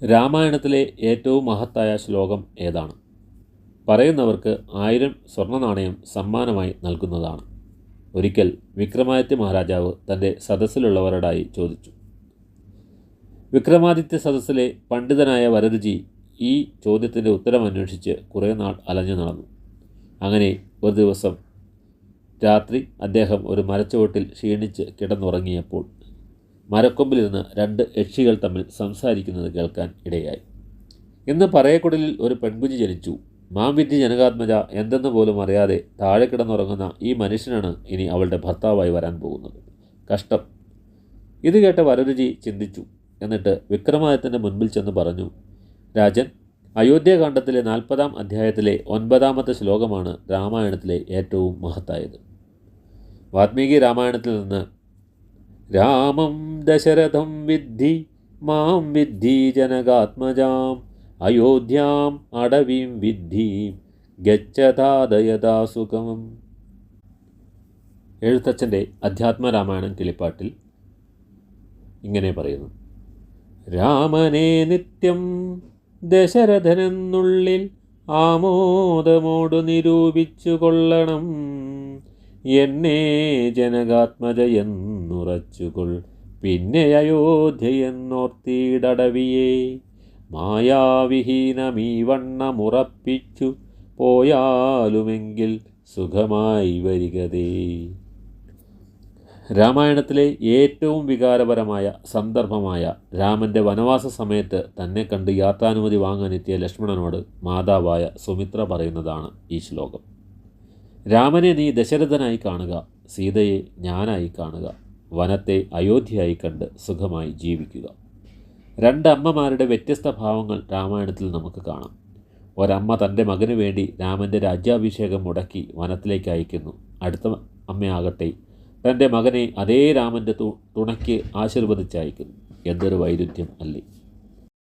രാമായണത്തിലെ ഏറ്റവും മഹത്തായ ശ്ലോകം ഏതാണ്? പറയുന്നവർക്ക് 1000 സ്വർണ്ണനാണയം സമ്മാനമായി നൽകുന്നതാണ്. ഒരിക്കൽ വിക്രമാദിത്യ മഹാരാജാവ് തൻ്റെ സദസ്സിലുള്ളവരോടായി ചോദിച്ചു. വിക്രമാദിത്യ സദസ്സിലെ പണ്ഡിതനായ വരരുചി ഈ ചോദ്യത്തിൻ്റെ ഉത്തരം അന്വേഷിച്ച് കുറേ നാൾ അലഞ്ഞു നടന്നു. അങ്ങനെ ഒരു ദിവസം രാത്രി അദ്ദേഹം ഒരു മരച്ചുവട്ടിൽ ക്ഷീണിച്ച് കിടന്നുറങ്ങിയപ്പോൾ മരക്കൊമ്പിലിരുന്ന് 2 യക്ഷികൾ തമ്മിൽ സംസാരിക്കുന്നത് കേൾക്കാൻ ഇടയായി. ഇന്ന് പറയക്കുടലിൽ ഒരു പെൺകുഞ്ഞ് ജനിച്ചു. മാം വിദ്ധി ജനകാത്മജ എന്തെന്ന് പോലും അറിയാതെ താഴെ കിടന്നുറങ്ങുന്ന ഈ മനുഷ്യനാണ് ഇനി അവളുടെ ഭർത്താവായി വരാൻ പോകുന്നത്. കഷ്ടം. ഇത് കേട്ട വരരുചി ചിന്തിച്ചു. എന്നിട്ട് വിക്രമാദിത്യൻ്റെ മുൻപിൽ ചെന്ന് പറഞ്ഞു, രാജൻ, അയോധ്യാകാണ്ഡത്തിലെ 40-ാം അധ്യായത്തിലെ 9-ാമത്തെ ശ്ലോകമാണ് രാമായണത്തിലെ ഏറ്റവും മഹത്തായത്. വാൽമീകി രാമായണത്തിൽ നിന്ന് രാമം ദശരഥം വിദ്ധി മാം വിദ്ധി ജനകാത്മജാം അയോധ്യാം അടവീം വിദ്ധി ഗച്ഛതാദയതാ സുഖം. എഴുത്തച്ഛൻ്റെ അധ്യാത്മരാമായണം കിളിപ്പാട്ടിൽ ഇങ്ങനെ പറയുന്നു: രാമനെ നിത്യം ദശരഥനെന്നുള്ളിൽ ആമോദമോടു നിരൂപിച്ചു കൊള്ളണം, എന്നെ ജനകാത്മജയെന്നുറച്ചുകൊൾ പിന്നെ അയോധ്യയെന്നോർത്തിടവിയെ മായാവിഹീനമീ വണ്ണമുറപ്പിച്ചു പോയാലുമെങ്കിൽ സുഖമായി വരികതേ. രാമായണത്തിലെ ഏറ്റവും വികാരപരമായ സന്ദർഭമായ രാമൻ്റെ വനവാസ സമയത്ത് തന്നെ കണ്ട് യാത്രാനുമതി വാങ്ങാനെത്തിയ ലക്ഷ്മണനോട് മാതാവായ സുമിത്ര പറയുന്നതാണ് ഈ ശ്ലോകം. രാമനെ നീ ദശരഥനായി കാണുക, സീതയെ ഞാനായി കാണുക, വനത്തെ അയോധ്യയായി കണ്ട് സുഖമായി ജീവിക്കുക. 2 അമ്മമാരുടെ വ്യത്യസ്ത ഭാവങ്ങൾ രാമായണത്തിൽ നമുക്ക് കാണാം. ഒരമ്മ തൻ്റെ മകന് വേണ്ടി രാമൻ്റെ രാജ്യാഭിഷേകം മുടക്കി വനത്തിലേക്ക് അയക്കുന്നു. അടുത്ത അമ്മയാകട്ടെ തൻ്റെ മകനെ അതേ രാമൻ്റെ തുണയ്ക്ക് ആശീർവദിച്ചയക്കുന്നു. എന്തൊരു വൈരുദ്ധ്യം അല്ലേ!